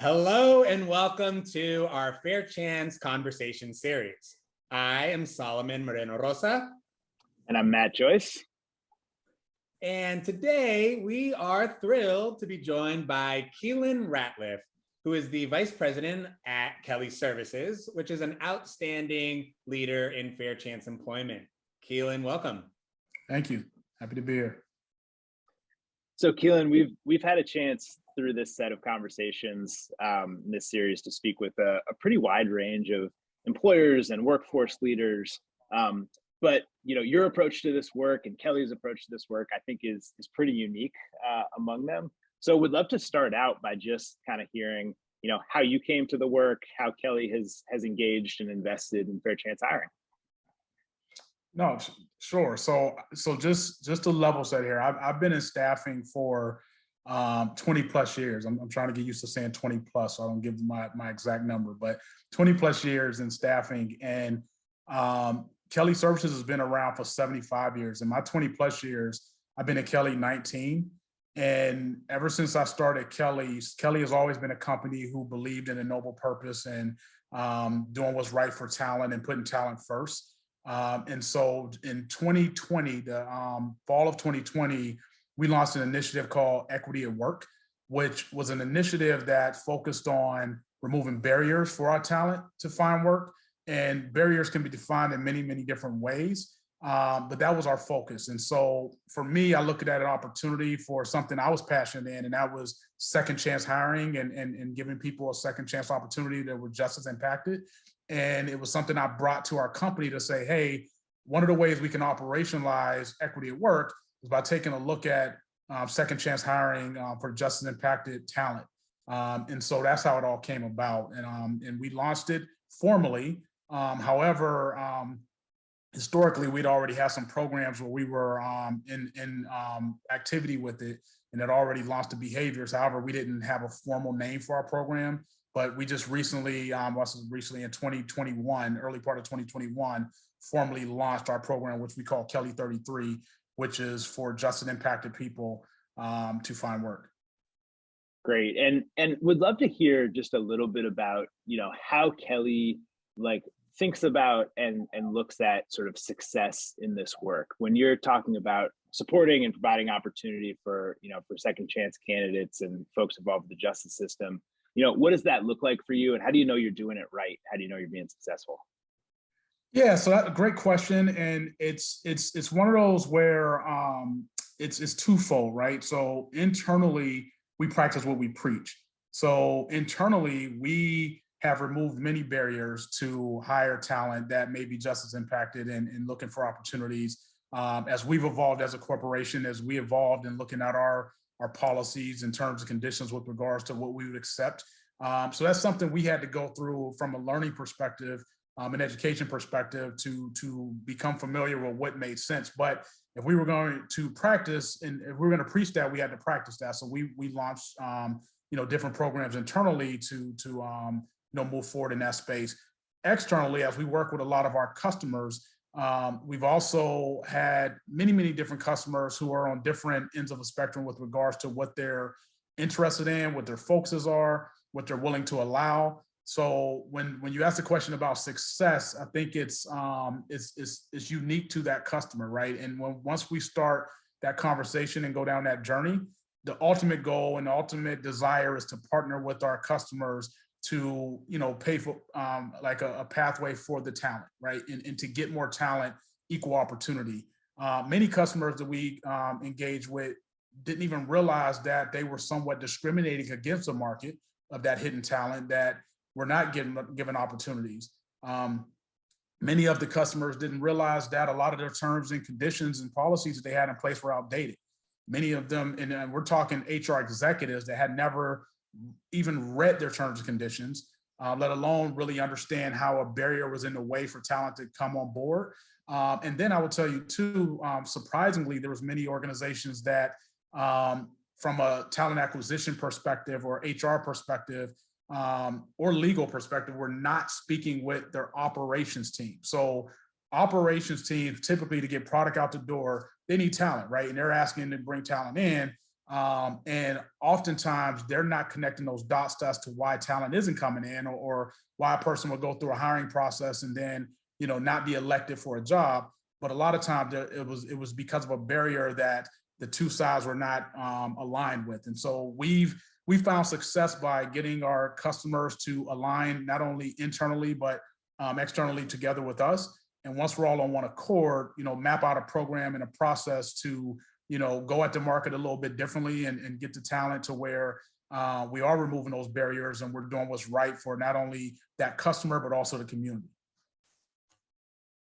Hello and welcome to our Fair Chance Conversation series. I am Solomon Moreno Rosa. And I'm Matt Joyce. And today we are thrilled to be joined by Keilon Ratliff, who is the Vice President at Kelly Services, which is an outstanding leader in fair chance employment. Keilon, welcome. Thank you. Happy to be here. So Keilon, we've had a chance through this set of conversations in this series to speak with a pretty wide range of employers and workforce leaders. But your approach to this work and Kelly's approach to this work, I think is pretty unique among them. So would love to start out by just kind of hearing, how you came to the work, how Kelly has engaged and invested in fair chance hiring. No, sure. So just to level set here, I've been in staffing for 20 plus years. I'm trying to get used to saying 20 plus, so I don't give my exact number, but 20 plus years in staffing. And Kelly Services has been around for 75 years. In my 20 plus years, I've been at Kelly 19. And ever since I started Kelly has always been a company who believed in a noble purpose and doing what's right for talent and putting talent first. And so in 2020, the fall of 2020, we launched an initiative called Equity at Work, which was an initiative that focused on removing barriers for our talent to find work. And barriers can be defined in many, many different ways. But that was our focus. And so for me, I looked at an opportunity for something I was passionate in, and that was second chance hiring and giving people a second chance opportunity that were just as impacted. And it was something I brought to our company to say, hey, one of the ways we can operationalize equity at work is by taking a look at second chance hiring for just as impacted talent. And so that's how it all came about. And we launched it formally. However, historically, we'd already had some programs where we were in activity with it, and it already launched the behaviors. However, we didn't have a formal name for our program, but we just recently in 2021, early part of 2021, formally launched our program, which we call Kelly 33, which is for just and impacted people to find work. Great, and would love to hear just a little bit about how Kelly thinks about and looks at sort of success in this work. When you're talking about supporting and providing opportunity for second chance candidates and folks involved with the justice system, what does that look like for you, and how do you know you're doing it right? How do you know you're being successful? Yeah, so that's a great question, and it's one of those where it's twofold, right? So internally, we practice what we preach. So internally, we have removed many barriers to hire talent that may be just as impacted and looking for opportunities. As we've evolved as a corporation, as we evolved in looking at our policies and terms and conditions with regards to what we would accept. So that's something we had to go through from a learning perspective, an education perspective to become familiar with what made sense. But if we were going to practice and if we were going to preach that, we had to practice that. So we launched different programs internally to move forward in that space. Externally, as we work with a lot of our customers, we've also had many, many different customers who are on different ends of the spectrum with regards to what they're interested in, what their focuses are, what they're willing to allow. So when you ask the question about success, I think it's unique to that customer, right? And once we start that conversation and go down that journey, the ultimate goal and the ultimate desire is to partner with our customers to pay for a pathway for the talent, right? And to get more talent, equal opportunity. Many customers that we engage with didn't even realize that they were somewhat discriminating against the market of that hidden talent that were not given opportunities. Many of the customers didn't realize that a lot of their terms and conditions and policies that they had in place were outdated. Many of them, and we're talking HR executives that had never even read their terms and conditions, let alone really understand how a barrier was in the way for talent to come on board. And then I will tell you too, surprisingly, there was many organizations that from a talent acquisition perspective or HR perspective or legal perspective, were not speaking with their operations team. So operations teams typically to get product out the door, they need talent, right? And they're asking to bring talent in. And oftentimes they're not connecting those dots as to why talent isn't coming in, or why a person will go through a hiring process and then, not be elected for a job. But a lot of times it was because of a barrier that the two sides were not aligned with. And so we found success by getting our customers to align not only internally, but externally together with us. And once we're all on one accord, map out a program and a process to, go at the market a little bit differently, and get the talent to where we are removing those barriers, and we're doing what's right for not only that customer, but also the community.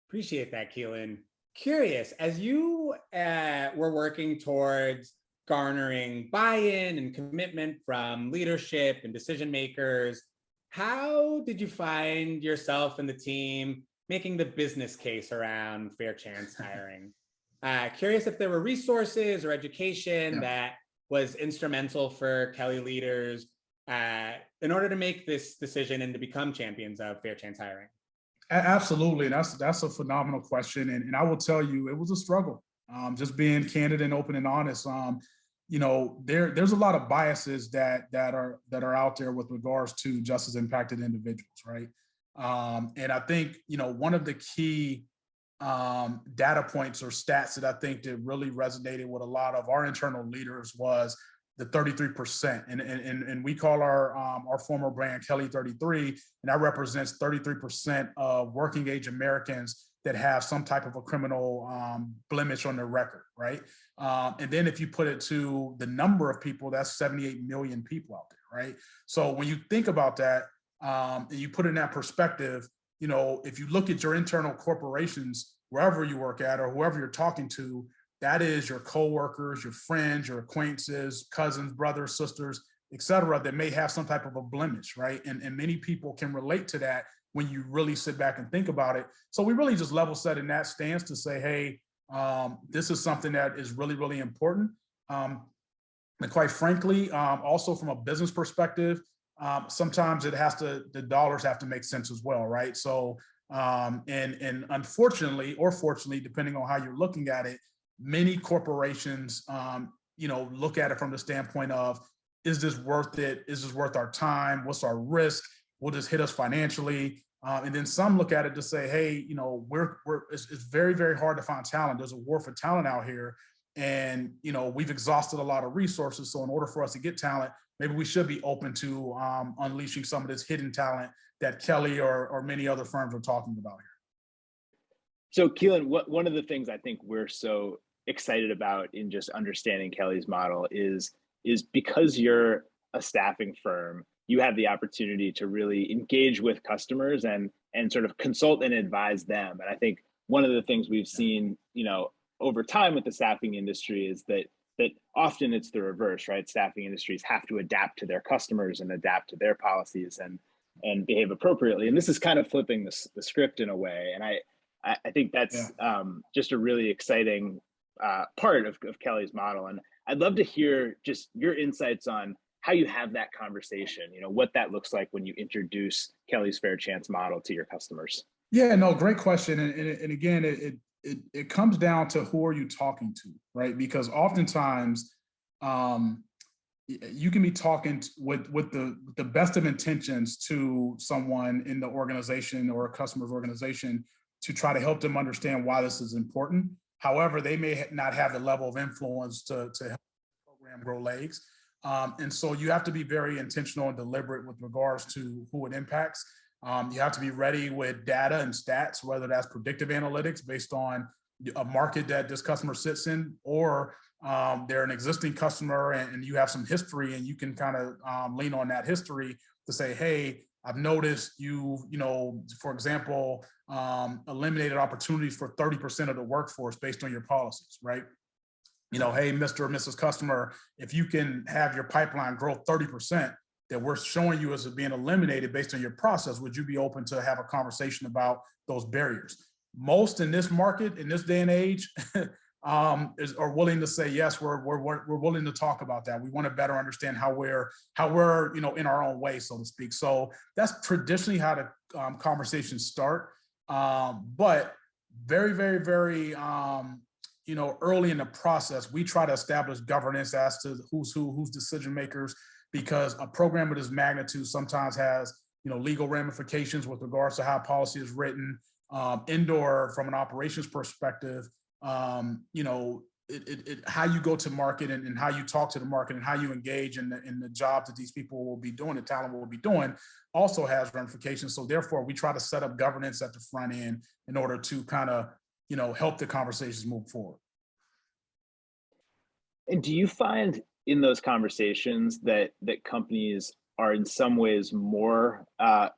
Appreciate that, Keilon. Curious, as you were working towards garnering buy-in and commitment from leadership and decision makers, how did you find yourself and the team making the business case around fair chance hiring? Curious if there were resources or education that was instrumental for Kelly leaders in order to make this decision and to become champions of fair chance hiring. Absolutely. That's a phenomenal question. And I will tell you, it was a struggle. Just being candid and open and honest. There's a lot of biases that are out there with regards to justice impacted individuals, right? And I think, one of the key data points or stats that I think that really resonated with a lot of our internal leaders was the 33%. And we call our former brand Kelly 33, and that represents 33% of working age Americans that have some type of a criminal blemish on their record, right? And then if you put it to the number of people, that's 78 million people out there, right? So when you think about that, and you put it in that perspective, if you look at your internal corporations, wherever you work at or whoever you're talking to, that is your coworkers, your friends, your acquaintances, cousins, brothers, sisters, et cetera, that may have some type of a blemish, right? And many people can relate to that when you really sit back and think about it. So we really just level set in that stance to say, hey, this is something that is really, really important. And quite frankly, also from a business perspective, sometimes the dollars have to make sense as well, right? So, and unfortunately, or fortunately, depending on how you're looking at it, many corporations, look at it from the standpoint of, is this worth it? Is this worth our time? What's our risk? Will this hit us financially? And then some look at it to say, hey, it's very, very hard to find talent. There's a war for talent out here. And, we've exhausted a lot of resources. So in order for us to get talent, maybe we should be open to unleashing some of this hidden talent that Kelly or many other firms are talking about here. So Keilon, one of the things I think we're so excited about in just understanding Kelly's model is because you're a staffing firm, you have the opportunity to really engage with customers and sort of consult and advise them. And I think one of the things we've seen, over time with the staffing industry is that often it's the reverse, right? Staffing industries have to adapt to their customers and adapt to their policies and behave appropriately. And this is kind of flipping the script in a way. And I think that's just a really exciting part of Kelly's model. And I'd love to hear just your insights on how you have that conversation, what that looks like when you introduce Kelly's Fair Chance model to your customers. Yeah, no, great question. And again, it comes down to who are you talking to, right? Because oftentimes you can be talking with the best of intentions to someone in the organization or a customer's organization to try to help them understand why this is important. However, they may not have the level of influence to help the program grow legs. And so you have to be very intentional and deliberate with regards to who it impacts. You have to be ready with data and stats, whether that's predictive analytics based on a market that this customer sits in, or they're an existing customer and you have some history and you can kind of lean on that history to say, hey, I've noticed you, for example, eliminated opportunities for 30% of the workforce based on your policies, right? Hey, Mr. or Mrs. Customer, if you can have your pipeline grow 30% that we're showing you as being eliminated based on your process, would you be open to have a conversation about those barriers? Most in this market, in this day and age, are willing to say, yes, we're willing to talk about that. We want to better understand how we're in our own way, so to speak. So that's traditionally how the conversations start. But very, very, very early in the process, we try to establish governance as to who's who's decision makers, because a program of this magnitude sometimes has, legal ramifications with regards to how policy is written, indoor from an operations perspective, how you go to market and how you talk to the market and how you engage in the job that these people will be doing, the talent will be doing, also has ramifications. So therefore, we try to set up governance at the front end in order to kind of, help the conversations move forward. And do you find in those conversations that companies are in some ways more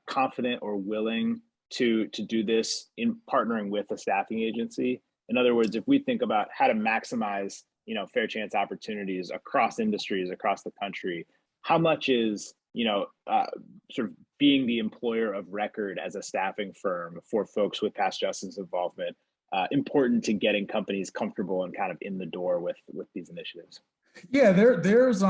confident or willing to do this in partnering with a staffing agency? In other words, if we think about how to maximize, fair chance opportunities across industries, across the country, how much is, sort of being the employer of record as a staffing firm for folks with past justice involvement important to getting companies comfortable and kind of in the door with these initiatives? Yeah, there's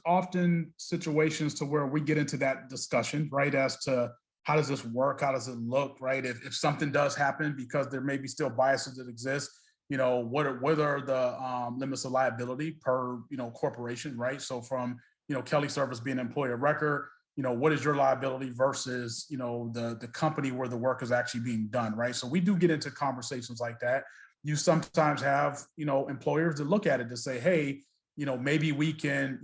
often situations to where we get into that discussion, right, as to how does this work, how does it look, right? If something does happen, because there may be still biases that exist, what are the limits of liability per corporation, right? So from Kelly Service being an employer of record, what is your liability versus the company where the work is actually being done, right? So we do get into conversations like that. You sometimes have employers that look at it to say, hey, maybe we can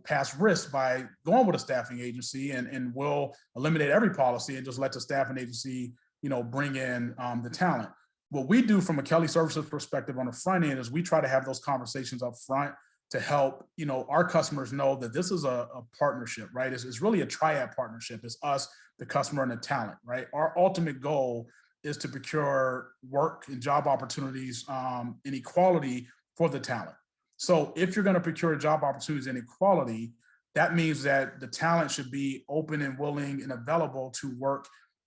pass risk by going with a staffing agency, and we'll eliminate every policy and just let the staffing agency bring in the talent. What we do from a Kelly Services perspective on the front end is we try to have those conversations up front to help our customers know that this is a partnership, right? It's really a triad partnership. It's us, the customer, and the talent, right? Our ultimate goal is to procure work and job opportunities and equality for the talent. So if you're going to procure job opportunities and equality, that means that the talent should be open and willing and available to work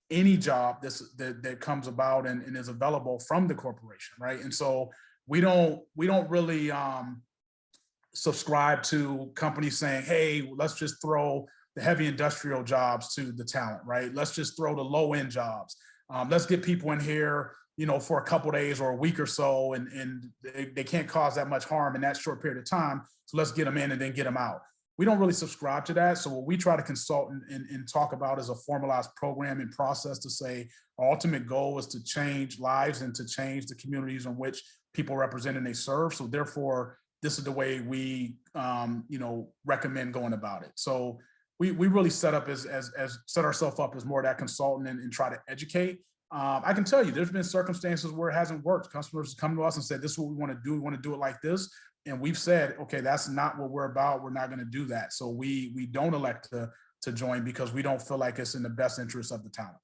any job that comes about and is available from the corporation, right? And so we don't really subscribe to companies saying, hey, let's just throw the heavy industrial jobs to the talent, right? Let's just throw the low end jobs. Let's get people in here, for a couple of days or a week or so, and they can't cause that much harm in that short period of time. So let's get them in and then get them out. We don't really subscribe to that. So what we try to consult and talk about is a formalized program and process to say our ultimate goal is to change lives and to change the communities in which people represent and they serve. So therefore, this is the way we recommend going about it. So we really set ourselves up as more of that consultant and try to educate. I can tell you, there's been circumstances where it hasn't worked. Customers come to us and said, this is what we want to do. We want to do it like this. And we've said, okay, that's not what we're about. We're not going to do that. So we don't elect to join because we don't feel like it's in the best interest of the talent.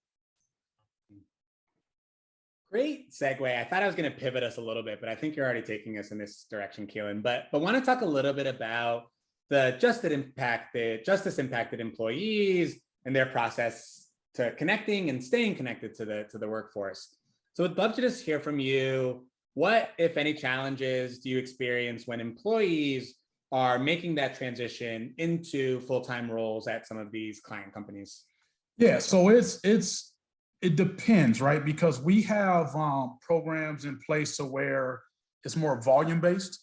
Great segue. I thought I was going to pivot us a little bit, but I think you're already taking us in this direction, Keilon. But want to talk a little bit about the justice impacted employees and their process to connecting and staying connected to the workforce. So I'd love to just hear from you. What, if any, challenges do you experience when employees are making that transition into full-time roles at some of these client companies? Yeah, so it depends, right? Because we have programs in place to where it's more volume-based.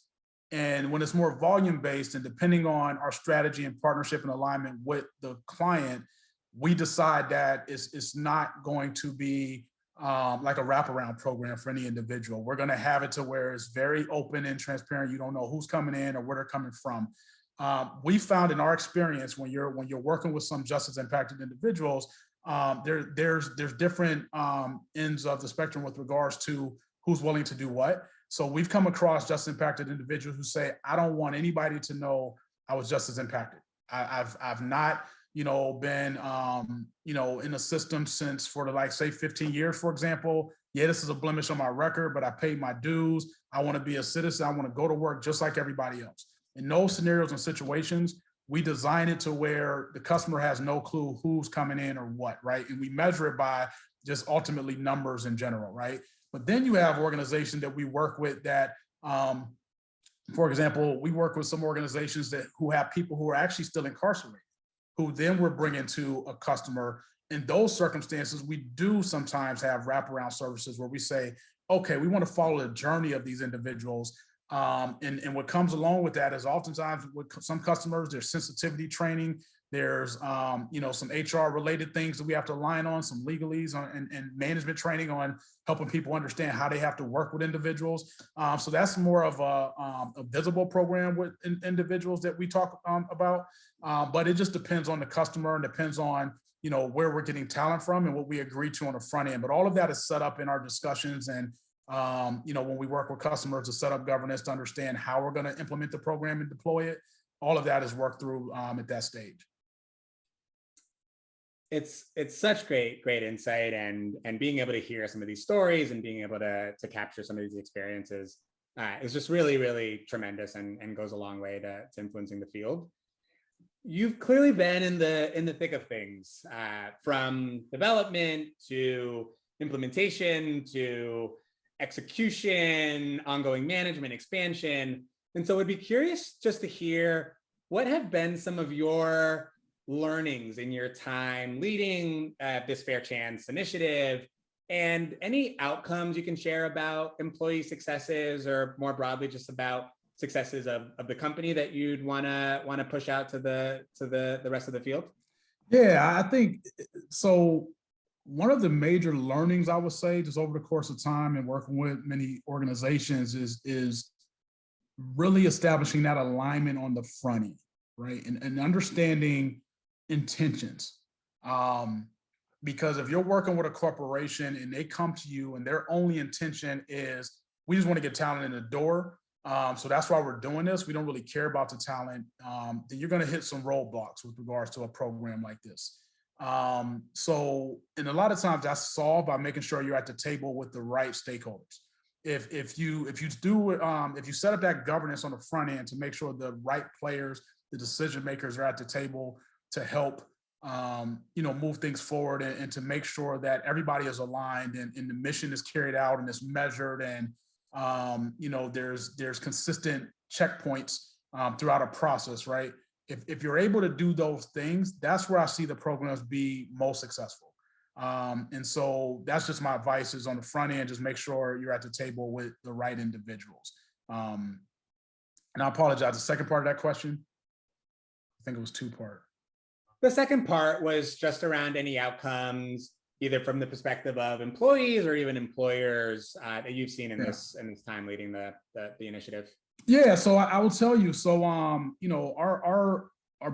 And when it's more volume-based, and depending on our strategy and partnership and alignment with the client, we decide that it's not going to be like a wraparound program for any individual. We're going to have it to where it's very open and transparent. You don't know who's coming in or where they're coming from. We found in our experience when you're working with some justice impacted individuals, there's different ends of the spectrum with regards to who's willing to do what. So we've come across justice impacted individuals who say, I don't want anybody to know I was justice impacted. I've not been in the system since for the say 15 years, for example. Yeah, this is a blemish on my record, but I paid my dues. I want to be a citizen. I want to go to work just like everybody else. In those scenarios and situations, we design it to where the customer has no clue who's coming in or what, right? And we measure it by just ultimately numbers in general, right? But then you have organizations that we work with that, for example, we work with some organizations who have people who are actually still incarcerated, who then we're bringing to a customer. In those circumstances, we do sometimes have wraparound services where we say, okay, we want to follow the journey of these individuals. And what comes along with that is oftentimes with some customers, there's sensitivity training, there's some HR related things that we have to align on, some legalese and management training on helping people understand how they have to work with individuals. So that's more of a visible program with individuals that we talk about. But it just depends on the customer and depends on where we're getting talent from and what we agree to on the front end. But all of that is set up in our discussions and when we work with customers to set up governance to understand how we're going to implement the program and deploy it, all of that is worked through at that stage. It's such great insight, and being able to hear some of these stories and being able to capture some of these experiences is just really tremendous and goes a long way to influencing the field. You've clearly been in the thick of things, from development to implementation to execution, ongoing management, expansion. And so I'd be curious just to hear what have been some of your learnings in your time leading this Fair Chance initiative, and any outcomes you can share about employee successes, or more broadly just about successes of the company that you'd want to push out to the rest of the field. Yeah, I think so. One of the major learnings I would say just over the course of time and working with many organizations is really establishing that alignment on the front end, right? And understanding intentions. Because if you're working with a corporation and they come to you and their only intention is, we just want to get talent in the door, so that's why we're doing this, we don't really care about the talent, then you're going to hit some roadblocks with regards to a program like this. And a lot of times that's solved by making sure you're at the table with the right stakeholders. If you set up that governance on the front end to make sure the right players, the decision makers are at the table to help move things forward and to make sure that everybody is aligned and the mission is carried out and is measured, and there's consistent checkpoints throughout a process, right? If you're able to do those things, that's where I see the programs be most successful. And so that's just my advice, is on the front end, just make sure you're at the table with the right individuals. And I apologize, the second part of that question, I think it was two-part. The second part was just around any outcomes, either from the perspective of employees or even employers, that you've seen in this time leading the initiative. Yeah, so I will tell you. So our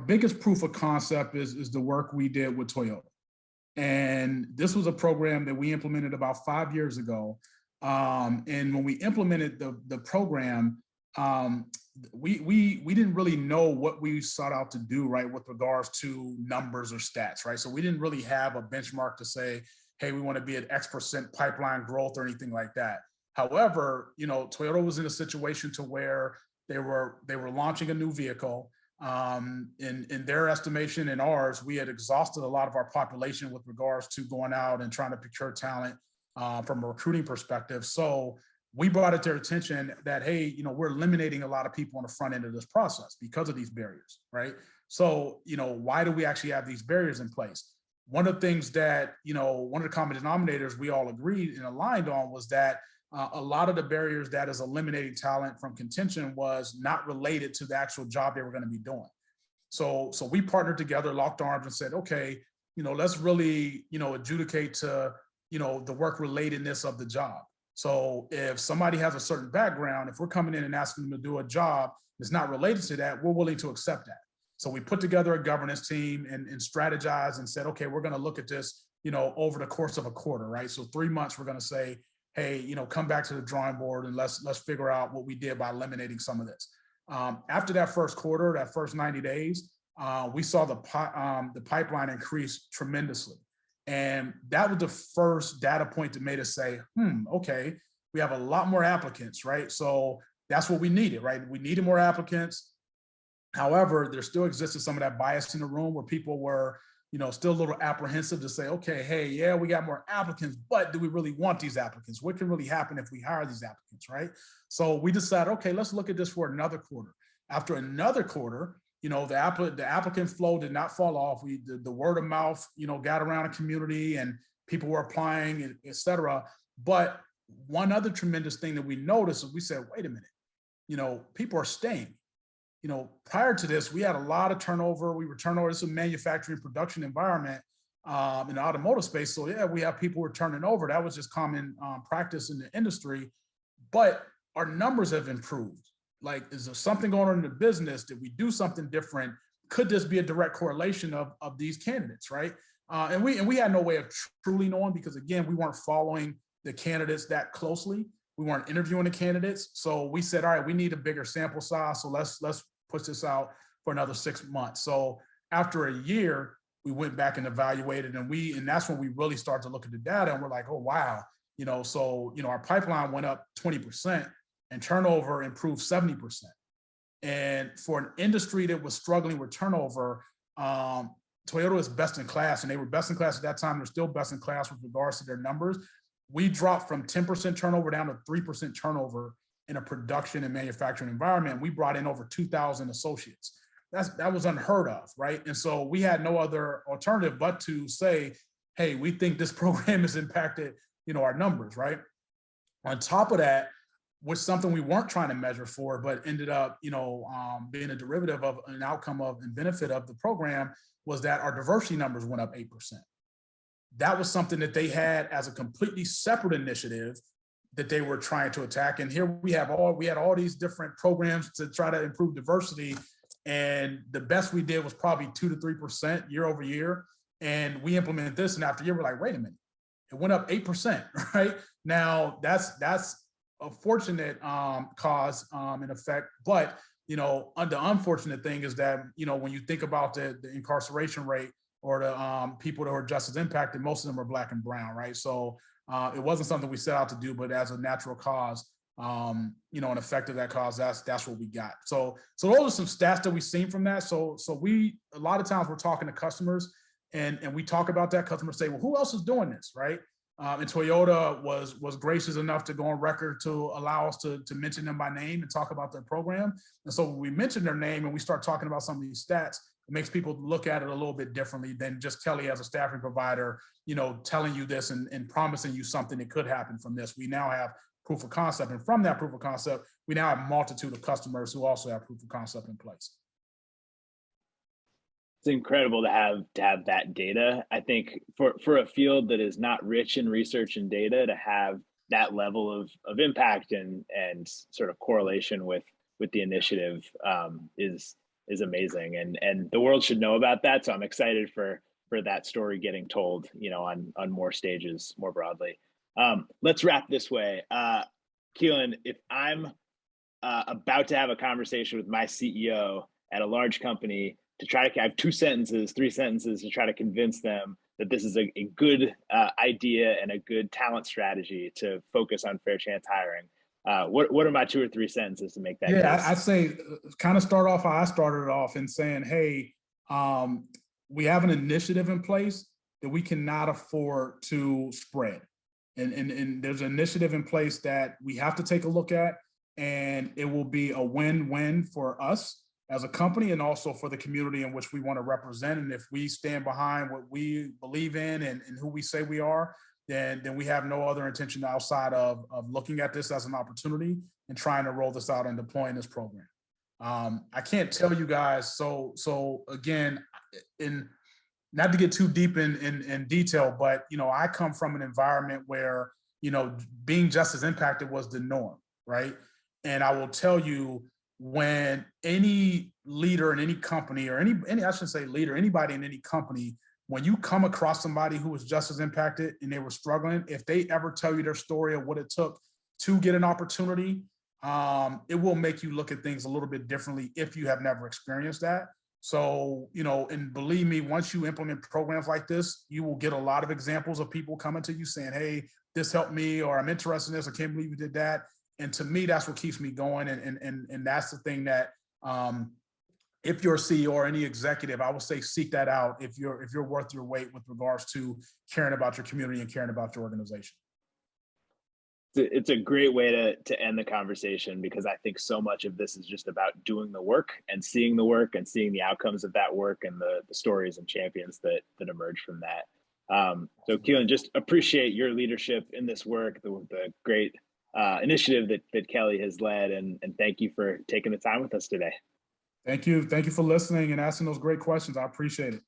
biggest proof of concept is the work we did with Toyota, and this was a program that we implemented about 5 years ago. And when we implemented the program, we didn't really know what we sought out to do, right, with regards to numbers or stats, right? So we didn't really have a benchmark to say, hey, we want to be at X% pipeline growth or anything like that. However, Toyota was in a situation to where they were launching a new vehicle. In their estimation and ours, we had exhausted a lot of our population with regards to going out and trying to procure talent from a recruiting perspective. So we brought it to their attention that, hey, we're eliminating a lot of people on the front end of this process because of these barriers, right? So, why do we actually have these barriers in place? One of the things that, one of the common denominators we all agreed and aligned on was that a lot of the barriers that is eliminating talent from contention was not related to the actual job they were going to be doing. So we partnered together, locked arms, and said, okay, let's really, adjudicate to, the work relatedness of the job. So if somebody has a certain background, if we're coming in and asking them to do a job that's not related to that, we're willing to accept that. So we put together a governance team and strategized and said, okay, we're going to look at this, over the course of a quarter, right? So 3 months, we're going to say, hey, come back to the drawing board and let's figure out what we did by eliminating some of this. After that first quarter, that first 90 days, we saw the pipeline increase tremendously. And that was the first data point that made us say, okay, we have a lot more applicants, right? So that's what we needed, right? We needed more applicants. However, there still existed some of that bias in the room where people were, still a little apprehensive to say, okay, hey, yeah, we got more applicants, but do we really want these applicants? What can really happen if we hire these applicants, right? So we decided, okay, let's look at this for another quarter. After another quarter, the applicant flow did not fall off. The word of mouth, got around the community and people were applying, et cetera. But one other tremendous thing that we noticed is we said, wait a minute, people are staying. Prior to this, we had a lot of turnover. We were turnover. It's a manufacturing production environment in the automotive space. So yeah, we have people who are turning over. That was just common practice in the industry. But our numbers have improved. Like, is there something going on in the business? Did we do something different? Could this be a direct correlation of these candidates, right? And we had no way of truly knowing, because again, we weren't following the candidates that closely. We weren't interviewing the candidates. So we said, all right, we need a bigger sample size. So let's push this out for another 6 months. So after a year, we went back and evaluated, and that's when we really started to look at the data, and we're like, oh, wow. Our pipeline went up 20% and turnover improved 70%. And for an industry that was struggling with turnover, Toyota is best in class, and they were best in class at that time. They're still best in class with regards to their numbers. We dropped from 10% turnover down to 3% turnover in a production and manufacturing environment. We brought in over 2,000 associates. That was unheard of, right? And so we had no other alternative but to say, hey, we think this program has impacted, our numbers, right? On top of that, was something we weren't trying to measure for, but ended up, being a derivative of an outcome of and benefit of the program, was that our diversity numbers went up 8%. That was something that they had as a completely separate initiative that they were trying to attack. And here we had all these different programs to try to improve diversity. And the best we did was probably 2 to 3% year over year. And we implemented this, and after a year, we're like, wait a minute, it went up 8%, right? Now that's a fortunate cause and effect. But, the unfortunate thing is that, when you think about the incarceration rate or the people that are just as impacted, most of them are Black and brown, right? So it wasn't something we set out to do, but as a natural cause, an effect of that cause, that's what we got. So those are some stats that we've seen from that. So we, a lot of times we're talking to customers and we talk about that. Customers say, well, who else is doing this, right? And Toyota was gracious enough to go on record to allow us to mention them by name and talk about their program. And so when we mention their name and we start talking about some of these stats, it makes people look at it a little bit differently than just Kelly as a staffing provider, telling you this and promising you something that could happen from this. We now have proof of concept. And from that proof of concept, we now have a multitude of customers who also have proof of concept in place. It's incredible to have that data. I think for a field that is not rich in research and data, to have that level of impact and sort of correlation with the initiative is amazing, and the world should know about that. So I'm excited for that story getting told, on more stages more broadly. Let's wrap this way. Keilon, if I'm about to have a conversation with my CEO at a large company to try to have 2 sentences, 3 sentences to try to convince them that this is a good idea and a good talent strategy to focus on fair chance hiring, what are my 2 or 3 sentences to make that case? I'd say kind of start off how I started off in saying, hey, we have an initiative in place that we cannot afford to spread. And there's an initiative in place that we have to take a look at, and it will be a win-win for us as a company and also for the community in which we want to represent. And if we stand behind what we believe in and who we say we are, then we have no other intention outside of looking at this as an opportunity and trying to roll this out and deploying this program. I can't tell you guys. So again, not to get too deep in detail, but I come from an environment where being just as impacted was the norm, right? And I will tell you, when any leader in any company, or any I shouldn't say leader, anybody in any company, when you come across somebody who was just as impacted and they were struggling, if they ever tell you their story of what it took to get an opportunity, it will make you look at things a little bit differently if you have never experienced that. So, and believe me, once you implement programs like this, you will get a lot of examples of people coming to you saying, hey, this helped me, or I'm interested in this, I can't believe you did that. And to me, that's what keeps me going. And that's the thing that, if you're a CEO or any executive, I would say seek that out if you're worth your weight with regards to caring about your community and caring about your organization. It's a great way to end the conversation, because I think so much of this is just about doing the work and seeing the outcomes of that work and the stories and champions that emerge from that. So Keilon, just appreciate your leadership in this work, the great initiative that Kelly has led, and thank you for taking the time with us today. Thank you. Thank you for listening and asking those great questions. I appreciate it.